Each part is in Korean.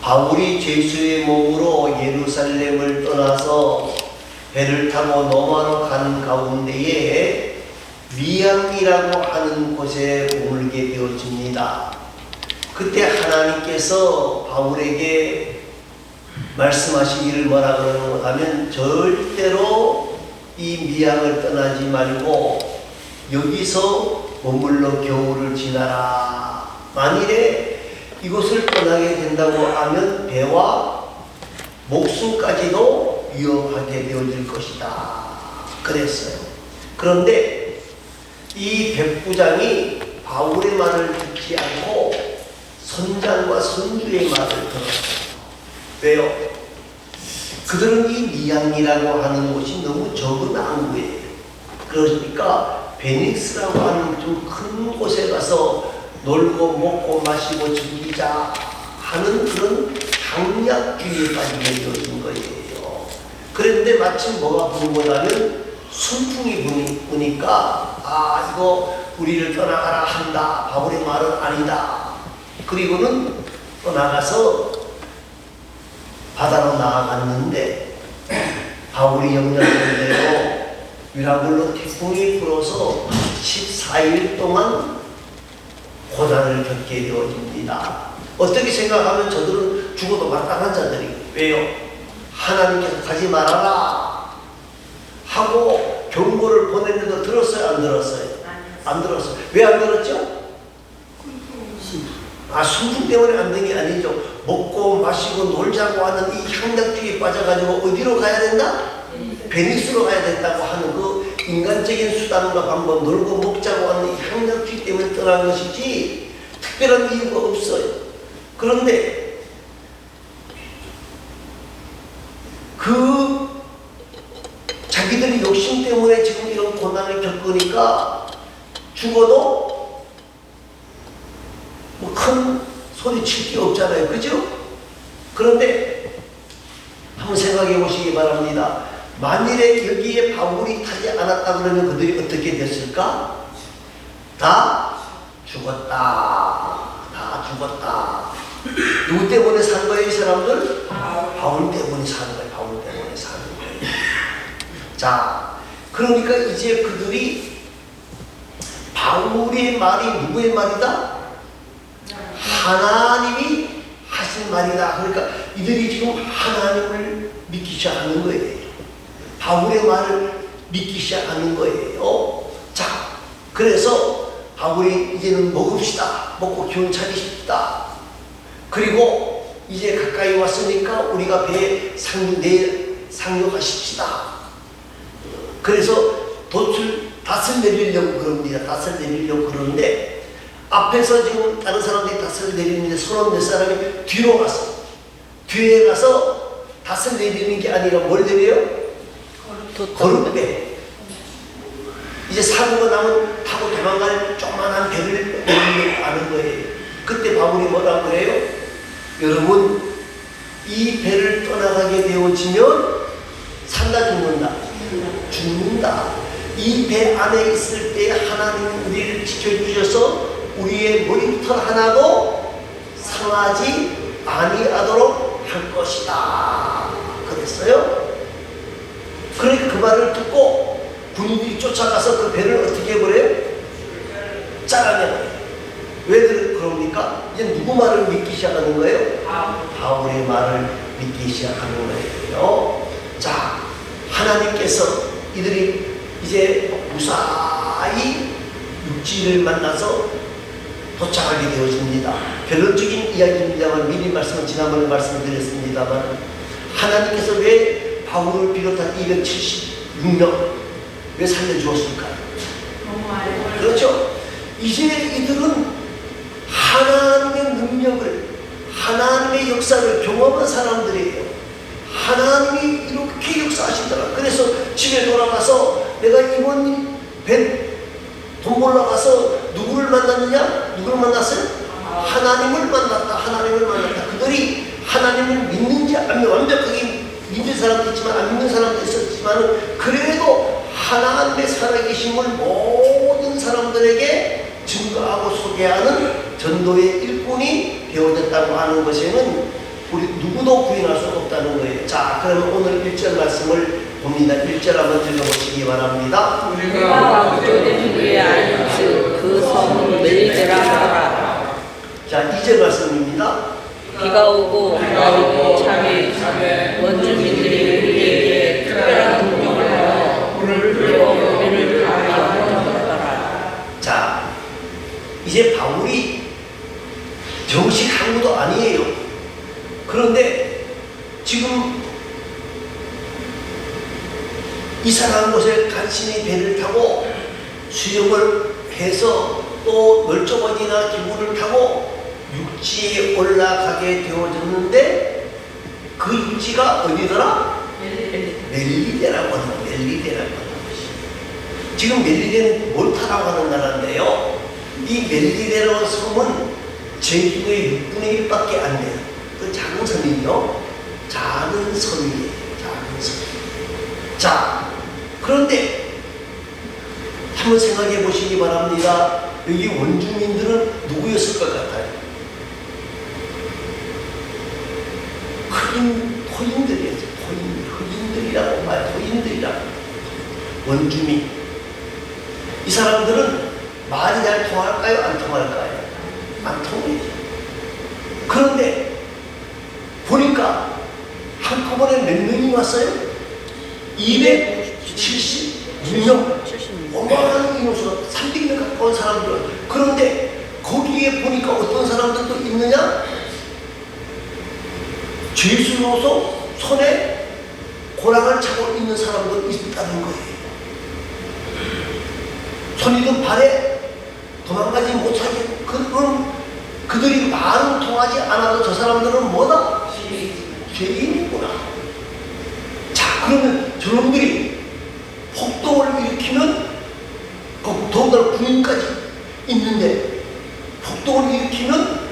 바울이 죄수의 몸으로 예루살렘을 떠나서 배를 타고 로마로 가는 가운데에 미양이라고 하는 곳에 머물게 되어집니다. 그때 하나님께서 바울에게 말씀하시기를 뭐라 그러는가 하면 절대로 이 미양을 떠나지 말고 여기서 머물러 겨울을 지나라. 만일에 이곳을 떠나게 된다고 하면 배와 목숨까지도 위협하게 되어질 것이다. 그랬어요. 그런데 이 백부장이 바울의 말을 듣지 않고 선장과 선주의 말을 들었어요. 왜요? 그들은 이 미양이라고 하는 곳이 너무 적은 항구예요. 그러니까 베닉스라고 하는 좀 큰 곳에 가서 놀고 먹고 마시고 즐기자 하는 그런 향락주의에 빠지게 되어진 거예요. 그런데 마침 뭐가 부는 순풍이 부니까 이거 우리를 떠나가라 한다. 바울의 말은 아니다. 그리고는 떠나가서 바다로 나아갔는데 바울이 영향을 대로 유라굴로 태풍이 불어서 14일 동안 고난을 겪게 되어집니다. 어떻게 생각하면 저들은 죽어도 마땅한 자들이에요. 왜요? 하나님께서 가지 말아라 하고 경고를 보냈는데 들었어요? 안 들었어요? 안 들었어요. 왜 안 들었죠? 순풍 때문에 안 된 게 아니죠. 먹고 마시고 놀자고 하는 이 향락주의에 빠져가지고 어디로 가야 된다? 베니스로 가야 된다고 하는 그 인간적인 수단과 방법, 놀고 먹자고 하는 이 향락주의 때문에 떠난 것이지 특별한 이유가 없어요. 그런데 그 자기들이 욕심 때문에 지금 이런 고난을 겪으니까 죽어도 뭐 큰 소리 칠 게 없잖아요. 그죠? 그런데 한번 생각해 보시기 바랍니다. 만일에 여기에 바울이 타지 않았다 그러면 그들이 어떻게 됐을까? 다 죽었다. 다 죽었다. 누구 때문에 산 거예요, 이 사람들? 바울 때문에 사는 거예요. 바울 때문에 사는 거예요. 자, 그러니까 이제 그들이 바울의 말이 누구의 말이다? 하나님이 하신 말이다. 그러니까 이들이 지금 하나님을 믿기 시작하는 거예요. 바울의 말을 믿기 시작하는 거예요. 자, 그래서 바울이 이제는 먹읍시다. 먹고 기운 차리십시다. 그리고 이제 가까이 왔으니까 우리가 배에 상륙하십시다. 그래서 닷을 내리려고 그럽니다. 닷을 내리려고 그러는데 앞에서 지금 다른 사람들이 닷을 내리는데 서너 몇 사람이 뒤로 갔어. 뒤에 가서 닷을 내리는 게 아니라 뭘 내려요? 거룻배. 이제 사고가 나면 타고 도망갈 조그만한 배를 내리려고 하는 거예요. 그때 바울이 뭐라 그래요? 여러분, 이 배를 떠나가게 되어지면 산다 죽는다? 죽는다. 이 배 안에 있을 때 하나님은 우리를 지켜주셔서 우리의 머리털 하나도 상하지 아니하도록 할 것이다. 그랬어요. 그러니까 그 말을 듣고 군인들이 쫓아가서 그 배를 어떻게 해버려요? 잘라내버려요. 왜 그럽니까? 이제 누구 말을 믿기 시작하는 거예요? 바울의 말을 믿기 시작하는 거예요. 자, 하나님께서 이들이 이제 무사히 육지를 만나서 도착하게 되어집니다. 결론적인 이야기입니다만 미리 말씀은 지난번에 말씀드렸습니다만 하나님께서 왜 바울을 비롯한 276명 왜 살려주었을까요? 그렇죠? 이제 이들은 하나님의 능력을 하나님의 역사를 경험한 사람들이에요. 하나님이 이렇게 역사하시더라. 그래서 집에 돌아가서 내가 이번 돈 벌러 가서 누구를 만났느냐? 누구를 만났어요? 하나님을 만났다. 하나님을 만났다. 그들이 하나님을 믿는지 안 완벽하게 믿는 사람도 있지만 안 믿는 사람도 있었지만 그래도 하나님의 살아계심을 모든 사람들에게 증거하고 소개하는 전도의 일꾼이 되어졌다고 하는 것에는 우리 누구도 부인할 수 없다는 거예요. 자, 그러면 오늘 1절 말씀을 봅니다. 1절 한번 읽어보시기 바랍니다. 우리가 구조된 위에 앉은 그 성은 멜리데라 하라. 자, 2절 말씀입니다. 비가 오고 바다가 참에 원주민들이 우리에게 특별한 공경을 하여 불을 피워 우리를 하여 영접하라. 자, 이제 바울이 정식 항구도 아니에요. 그런데 지금 이상한 곳에 간신히 배를 타고 수영을 해서 또 널쩍어지나 기구를 타고 육지에 올라가게 되어졌는데 그 육지가 어디더라? 멜리데라고 하는 거예요. 멜리데라고 하는 것이. 지금 멜리데는 몰타라고 하는 나라인데요. 이 멜리데라는 섬은 제주도의 6분의 1밖에 안 돼요. 그 작은 섬이요. 작은 섬이에요. 작은 섬. 자, 그런데 한번 생각해 보시기 바랍니다. 여기 원주민들은 누구였을 것 같아요? 토인들이었죠. 흑인들이라고 말해요. 토인들이라고. 원주민. 이 사람들은 말이 잘 통할까요? 안 통할까요? 안 통해요. 그런데 보니까 한꺼번에 몇 명이 왔어요? 276명. 어마어마한 인원수가 300명 가까운 사람들. 그런데 거기에 보니까 어떤 사람들도 있느냐? 죄수로서 손에 고랑을 차고 있는 사람도 있다는 거예요. 손이든 발에 도망가지 못하게 그들이 말은 통하지 않아도 저 사람들은 뭐다? 죄인이구나. 자, 그러면 저놈들이 폭동을 일으키면 더군다나 군인까지 있는데 폭동을 일으키면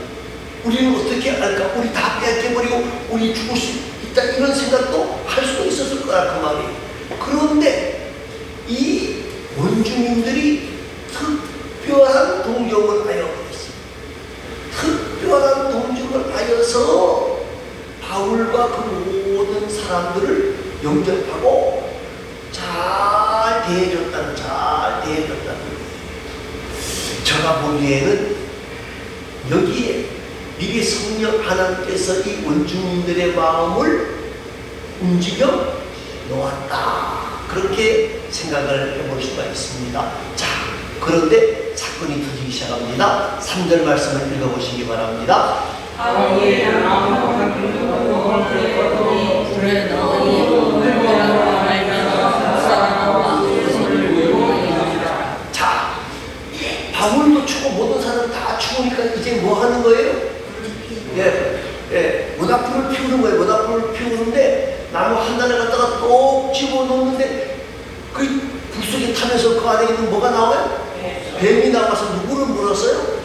우리는 어떻게 할까? 우리 다 빼앗겨버리고 우리 죽을 수 있다 이런 생각도 할 수도 있었을 거야 그 말이에요. 그런데 이 원주민들이 특별한 동정을 하여 특별한 동정을 하여서 바울과 그 모든 사람들을 영접하고 잘 대해줬다는 거예요. 제가 보기에는 여기에 미리 성령 하나님께서 이 원주민들의 마음을 움직여 놓았다. 그렇게 생각을 해볼 수가 있습니다. 자, 그런데 사건이 터지기 시작합니다. 3절 말씀을 읽어보시기 바랍니다. 자, 바울도 죽고 모든 사람 다 죽으니까 이제 뭐 하는 거예요? 모닥불을 피우는 거예요. 모닥불을 피우는데 나무 한 단에 갖다가 똑 집어넣는데 그 불 속에 타면서 그 안에 있는 뭐가 나와요? 뱀이 나와서 누구를 물었어요?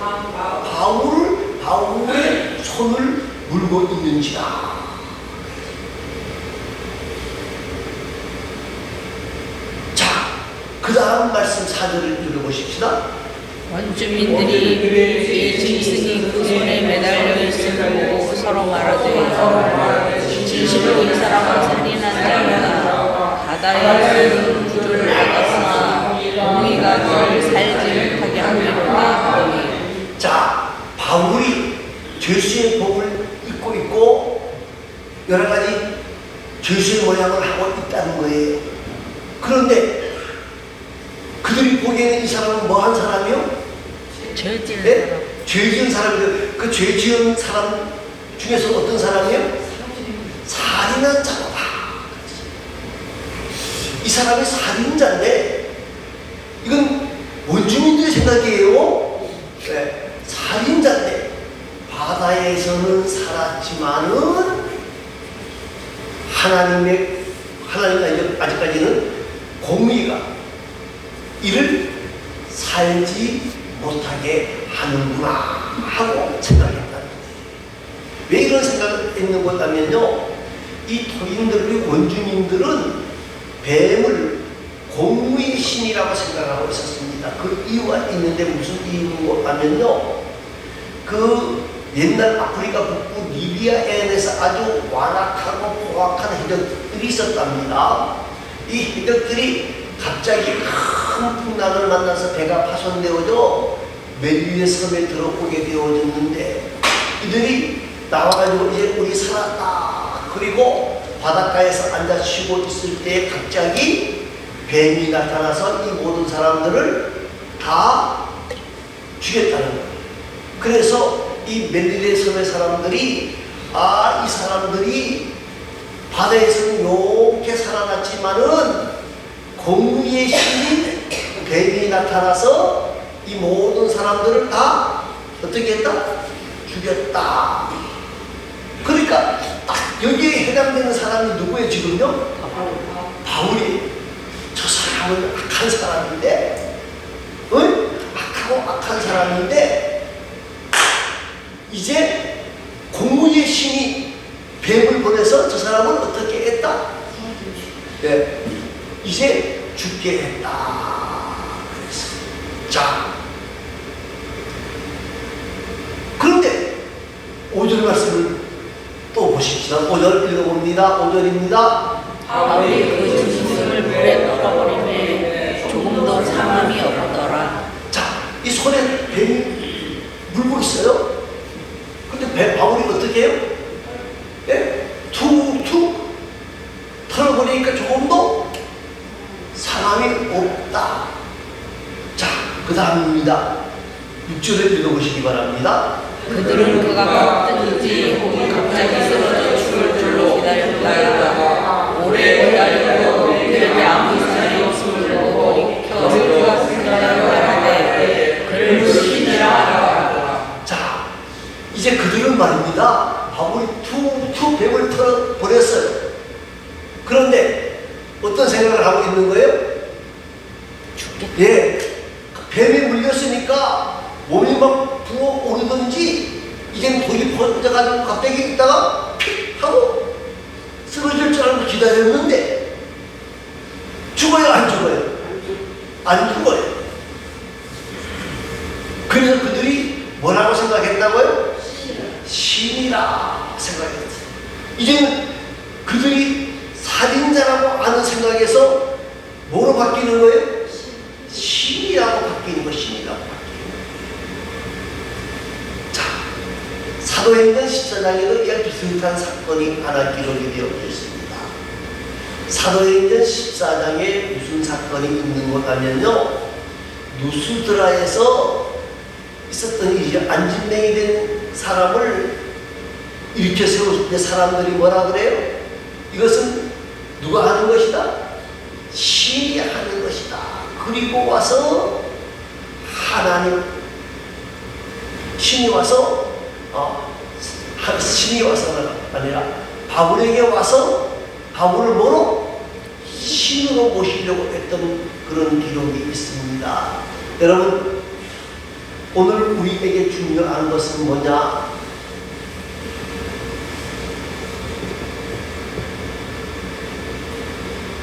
바울의 손을 물고 있는지라. 자, 그 다음 말씀 4절을 읽어보십시다. 원주민들이 이 짐승이 그 손에 매달려 있음을 보고 서로 말하되 진실로 이 사람은 살인한 자이다. 바다에서 구조를 받았으나 공의가 그를 살지 못하게 하리로다. 자, 바울이 죄수의 법을 입고 있고 여러 가지 죄수의 모양을 하고 있다는 거예요. 그런데 그들이 보기에는 이 사람은 뭐 한 사람이요? 죄 지은 네? 죄 지은 사람이요. 그 죄 지은 사람 중에서 어떤 사람이요? 살인한 자로다. 이 사람이 살인자인데 이건 원주민들의 생각이에요. 네. 살인자인데 바다에서는 살았지만은 하나님의 아직까지는 공의가 이를 살지 못하게 하는구나 하고 생각했다는 거예요. 왜 이런 생각을 했는 거냐면요, 이 토인들, 원주민들은 뱀을 공의의 신이라고 생각하고 있었습니다. 그 이유가 있는데 무슨 이유냐면요, 그 옛날 아프리카 북부 리비아에서 아주 완악하고 포악한 해적들이 있었답니다. 이 해적들이 갑자기 큰 풍랑을 만나서 배가 파손되어져 멜리의 섬에 들어오게 되어졌는데, 이들이 나와가지고 이제 우리 살았다, 그리고 바닷가에서 앉아 쉬고 있을 때 갑자기 뱀이 나타나서 이 모든 사람들을 다 죽였다는 거예요. 그래서 이 멜리의 섬의 사람들이, 이 사람들이 바다에서는 이렇게 살아났지만은 공의의 신인 뱀이 나타나서 이 모든 사람들을 다 어떻게 했다? 죽였다. 그러니까 딱 여기에 해당되는 사람이 누구예요 지금요? 바울이. 저 사람은 악한 사람인데, 악하고 악한 사람인데, 이제 공의의 신이 뱀을 보내서 저 사람을 어떻게 했다? 네. 이제 죽게 했다. 그래서. 자. 그런데 5절 말씀을 또 보십시다. 5절 읽어봅니다. 5절입니다. 바울이 그 짐승을 물에 떨어버리매 조금도 상함이 없더라. 자, 이 손에 뱀이 물고 있어요. 근데 바울이 어떻게 해요? 예? 툭툭 털어버리니까 조금도 상함이 없다. 자, 그 다음입니다. 6절을 읽어보시기 바랍니다. 그들은 그가 꺾든지 혹은 갑자기 쓰러져 죽을 줄로 기다렸다. 오래 기다리고 그에게 아무 이상이 없음을 보고 돌이켜 그가 그들을 말하되 그를 신이라 하라. 자, 이제 그들은 말입니다. 바울이 툭툭 뱀을 털어버렸어요. 그런데 어떤 생각을 하고 있는 거예요? 죽겠다. 예, 뱀에 물렸으니까 몸이 막 부어오르든지 이제는 독이 퍼져가지고 갑자기 있다가 픽 하고 쓰러질 줄 알고 기다렸는데 죽어요 안 죽어요? 안 죽어요. 그래서 그들이 뭐라고 생각했다고요? 신이라 생각했어요. 이제는 그들이 살인자라고 하는 생각에서 뭐로 바뀌는 거예요? 신이라고 바뀌는 거, 신이라고 바뀌는 거. 자, 사도행전 14장에도 이와 비슷한 사건이 하나 기록이 되어 있습니다. 사도행전 14장에 무슨 사건이 있는 것 하면요, 누스드라에서 있었던 일이죠. 안진뱅이 된 사람을 일으켜 세웠을 때 사람들이 뭐라 그래요? 이것은 누가 하는 것이다? 신이 하는 것이다. 그리고 와서 하나님, 신이 와서가 아니라 바울에게 와서 바울을 뭐로? 신으로 모시려고 했던 그런 기록이 있습니다. 여러분, 오늘 우리에게 중요한 것은 뭐냐?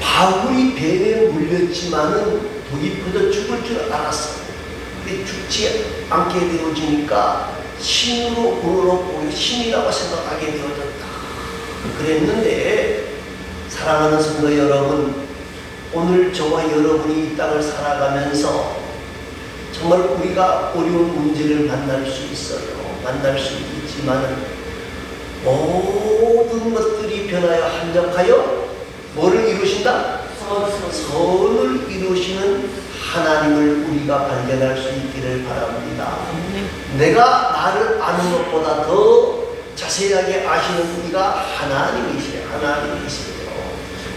바울이 뱀에 물렸지만은 독이 퍼져 죽을 줄 알았어요. 근데 죽지 않게 되어지니까 신으로 우러러 신이라고 생각하게 되어졌다. 그랬는데 사랑하는 성도 여러분, 오늘 저와 여러분이 이 땅을 살아가면서 정말 우리가 어려운 문제를 만날 수 있어요. 만날 수 있지만 모든 것들이 변하여 한적하여 뭐를 이루신다? 선을 이루시는 하나님을 우리가 발견할 수 있기를 바랍니다. 내가 나를 아는 것보다 더 자세하게 아시는 분이가 하나님이시래요. 하나님이시래요.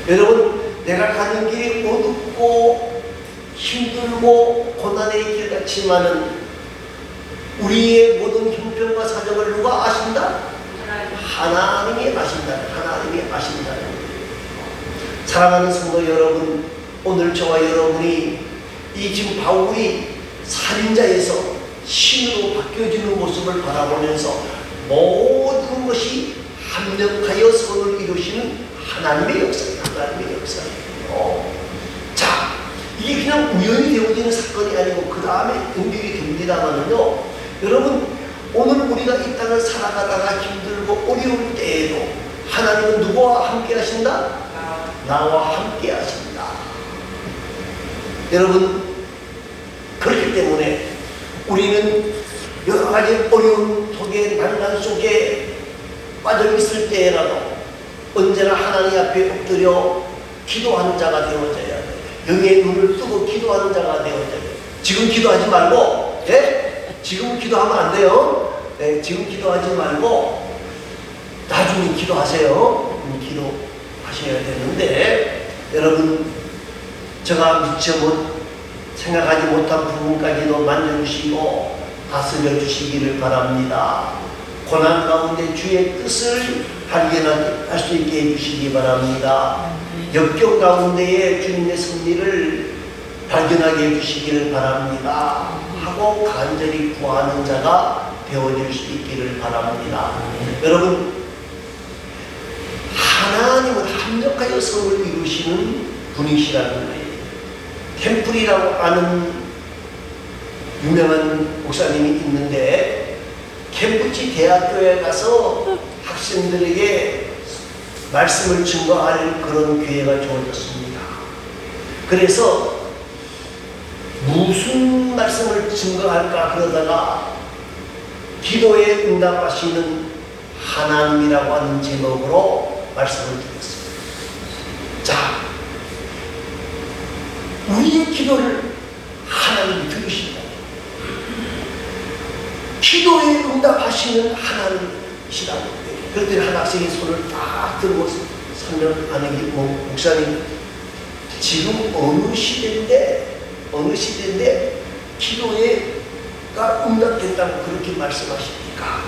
여러분, 내가 가는 길이 어둡고 힘들고 고난의 길 같지만은 우리의 모든 형편과 사정을 누가 아신다? 하나님이 아신다. 하나님이 아신다는 거예요. 사랑하는 성도 여러분, 오늘 저와 여러분이 이 지금 바울이 살인자에서 신으로 바뀌어지는 모습을 바라보면서 모든 것이 합력하여 선을 이루시는 하나님의 역사예요. 하나님의 역사예요. 자, 이게 그냥 우연히 되어지는 사건이 아니고 그 다음에 연결이 됩니다만은요, 여러분, 오늘 우리가 이 땅을 살아가다가 힘들고 어려울 때에도 하나님은 누구와 함께 하신다? 나와 함께 하신다. 여러분, 그렇기 때문에 우리는 여러 가지 어려운 속에 난간 속에 빠져 있을 때라도 언제나 하나님 앞에 엎드려 기도하는 자가 되어져야 돼. 영의 눈을 뜨고 기도하는 자가 되어져야 돼. 지금 기도하지 말고, 예? 지금 기도하면 안 돼요. 네, 지금 기도하지 말고 나중에 기도하세요. 기도하셔야 되는데, 여러분, 제가 미처 생각하지 못한 부분까지도 만져주시고 다스려 주시기를 바랍니다. 고난 가운데 주의 뜻을 발견할 수 있게 해주시기 바랍니다. 역경 가운데에 주님의 승리를 발견하게 해주시기를 바랍니다. 하고 간절히 구하는 자가 되어질 수 있기를 바랍니다. 여러분, 하나님은 합력하여 성을 이루시는 분이시라는 거예요. 템플이라고 아는 유명한 목사님이 있는데 캠브리지 대학교에 가서 학생들에게 말씀을 증거할 그런 기회가 주어졌습니다. 그래서 무슨 말씀을 증거할까 그러다가 기도에 응답하시는 하나님이라고 하는 제목으로 말씀을 드렸습니다. 자, 우리의 기도를 하나님이 들으신다. 기도에 응답하시는 하나님이시라고. 그랬더니 한 학생이 손을 딱 들고 설명하는 게 목사님, 지금 어느 시대인데 기도가 응답된다고 그렇게 말씀하십니까?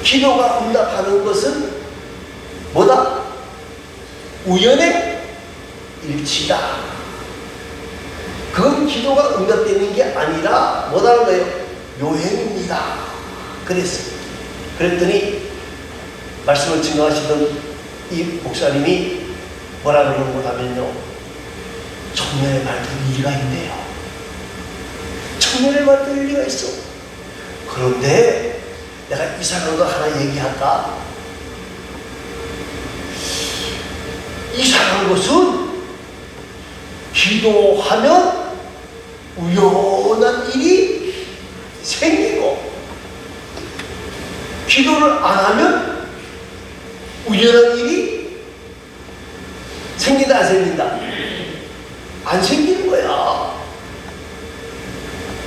기도가 응답하는 것은 뭐다? 우연의 일치다. 그건 기도가 응답되는 게 아니라 뭐라는 거예요? 요행입니다. 그랬더니 말씀을 증거하시던 이 목사님이 뭐라 그러는 거냐면요, 청년의 말 들을 일리가 있네요. 청년의 말 들을 일리가 있어. 그런데 내가 이상한 거 하나 얘기할까? 이상한 것은 기도하면 우연한 일이 생기고 기도를 안 하면 우연한 일이 생긴다 안 생긴다? 안 생기는 거야.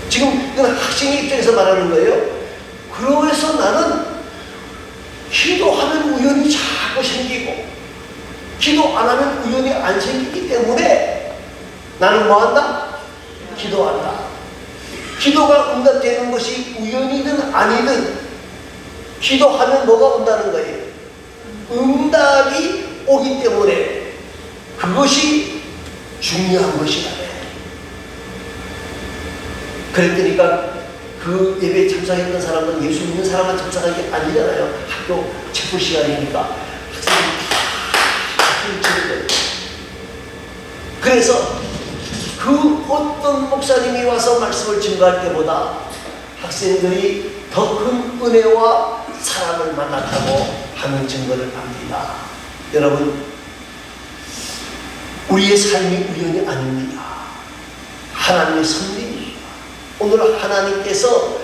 지금 이건 학생의 입장에서 말하는 거예요. 그래서 나는 기도하면 우연이 자꾸 생기고 기도 안 하면 우연이 안 생기기 때문에 나는 뭐한다? 기도한다. 기도가 응답되는 것이 우연이든 아니든 기도하면 뭐가 온다는 거예요? 응답이 오기 때문에 그것이 중요한 것이다. 그랬더니까 그 예배에 참석했던 사람은 예수 믿는 사람만 참석한 게 아니잖아요. 학교 체포 시간이니까 학생이 치는 거예요. 그래서 그 어떤 목사님이 와서 말씀을 증거할 때보다 학생들이 더 큰 은혜와 사랑을 만났다고 하는 증거를 합니다. 여러분, 우리의 삶이 우연이 아닙니다. 하나님의 섭리입니다. 오늘 하나님께서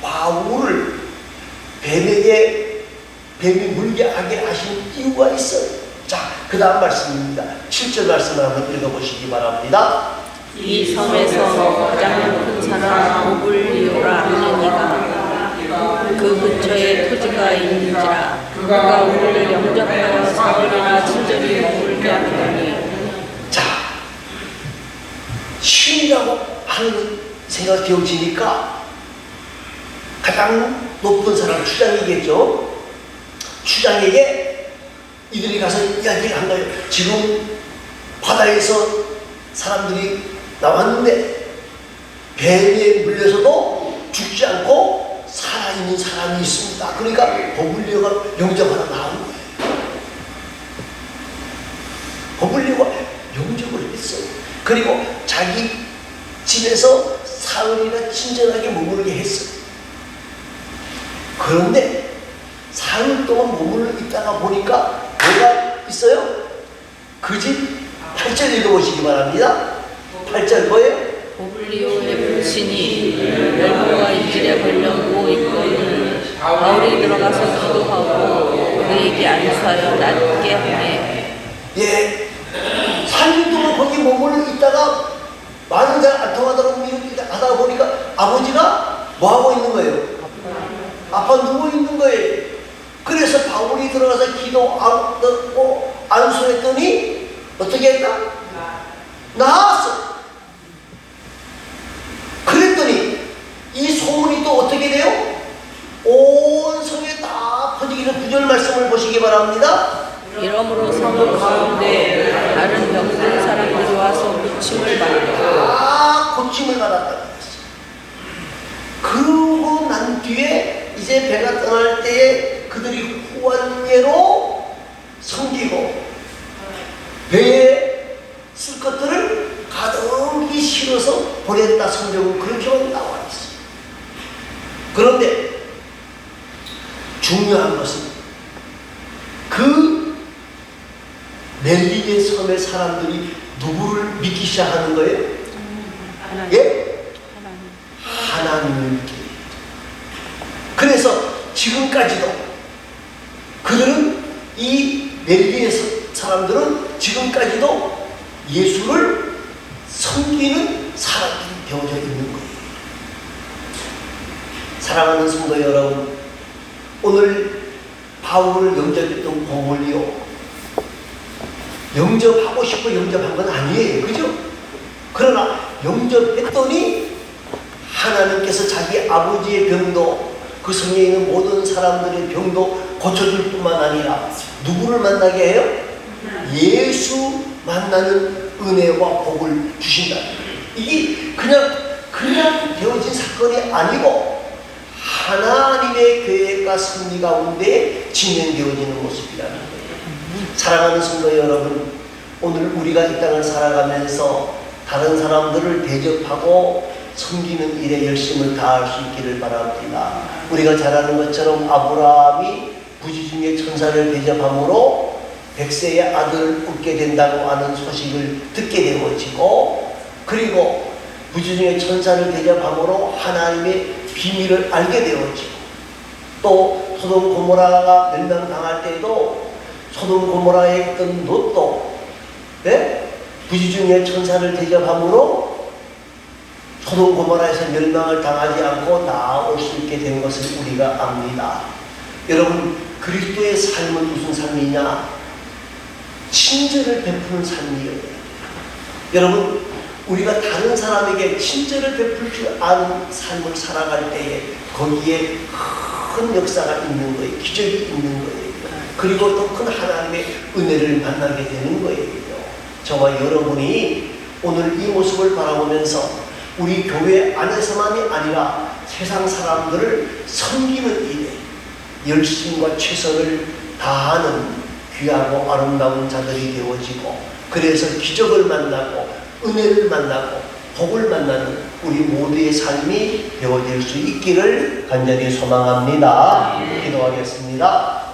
바울을 뱀이 물게 하게 하신 이유가 있어요. 자, 그 다음 말씀입니다. 7절 말씀을 한번 읽어보시기 바랍니다. 이 섬에서 가장 높은 사람 오블리오라 하는 이가 그 근처에 토지가 있는지라 그가 우리를 영접하여 사흘이나 친절히 머물게 하더니. 자, 신이라고 하는 생각 되어지니까 가장 높은 사람 추장이겠죠. 추장에게 이들이 가서 이야기를 한 거예요. 지금 바다에서 사람들이 나왔는데 뱀에 물려서도 죽지 않고 살아있는 사람이 있습니다. 그러니까 버블리오가 영접하러 나온 거예요. 버블리오가 영접을 했어요. 그리고 자기 집에서 사흘이나 친절하게 머무르게 했어요. 그런데 사흘 동안 머물러 있다가 보니까 뭐가 있어요? 그 집 8절 읽어보시기 바랍니다. 8절 뭐예요? 오블리오의 불신이 멜로와 이질에 걸려고 있거든 바울이 들어가서 기도하고 그에게 안수하여 낫게 하네. 예, 3일 동안 거기 머물러 있다가 말은 잘 안 통하다고 이렇게 하다 보니까 아버지가 뭐 하고 있는 거예요? 아빠 누워 있는 거예요. 그래서 바울이 들어가서 기도하고 안수했더니 어떻게 했다? 나았어. 그랬더니 이 소문이 또 어떻게 돼요? 온 성에 다 퍼지기를 9절 말씀을 보시기 바랍니다. 이러므로 성읍 가운데 다른 병든 사람들이 와서 고침을 받고 고침을 받았다고 했어요. 그러고 난 뒤에 이제 배가 떠날 때에 그들이 후원예로 섬기고 배에 쓸 것들을 가득히 실어서 보냈다. 성경은 그렇게만 나와 있어요. 그런데 중요한 것은 그 멜리게 섬의 사람들이 누구를 믿기 시작하는 거예요? 예? 하나님을 믿기. 그래서 지금까지도 그들은 이 멜리게 사람들은 지금까지도 예수를 섬기는 사람들이 되어져 있는 거예요. 사랑하는 성도 여러분, 오늘 바울을 영접했던 고넬료 영접하고 싶어 영접한 건 아니에요. 그죠? 그러나 영접했더니 하나님께서 자기 아버지의 병도 그 성에 있는 모든 사람들의 병도 고쳐줄 뿐만 아니라 누구를 만나게 해요? 예수 만나는 은혜와 복을 주신다. 이게 그냥 되어진 사건이 아니고 하나님의 계획과 섭리 가운데 진행되어지는 모습이라는 거예요. 사랑하는 성도 여러분, 오늘 우리가 이 땅을 살아가면서 다른 사람들을 대접하고 섬기는 일에 열심을 다할 수 있기를 바랍니다. 우리가 잘 아는 것처럼 아브라함이 부지중에 천사를 대접함으로 100세의 아들을 얻게 된다고 하는 소식을 듣게 되어지고, 그리고 부지중에 천사를 대접함으로 하나님의 비밀을 알게 되어지고, 또 소돔 고모라가 멸망당할 때에도 소돔 고모라에 있던 롯도 부지중에 천사를 대접함으로 소돔 고모라에서 멸망을 당하지 않고 나아올 수 있게 된 것을 우리가 압니다. 여러분, 그리스도의 삶은 무슨 삶이냐? 친절을 베푸는 삶이에요. 여러분, 우리가 다른 사람에게 친절을 베풀 줄 아는 삶을 살아갈 때에 거기에 큰 역사가 있는 거예요. 기적이 있는 거예요. 그리고 또 큰 하나님의 은혜를 만나게 되는 거예요. 저와 여러분이 오늘 이 모습을 바라보면서 우리 교회 안에서만이 아니라 세상 사람들을 섬기는 일에 열심과 최선을 다하는 귀하고 아름다운 자들이 되어지고, 그래서 기적을 만나고 은혜를 만나고 복을 만나는 우리 모두의 삶이 되어질 수 있기를 간절히 소망합니다. 기도하겠습니다.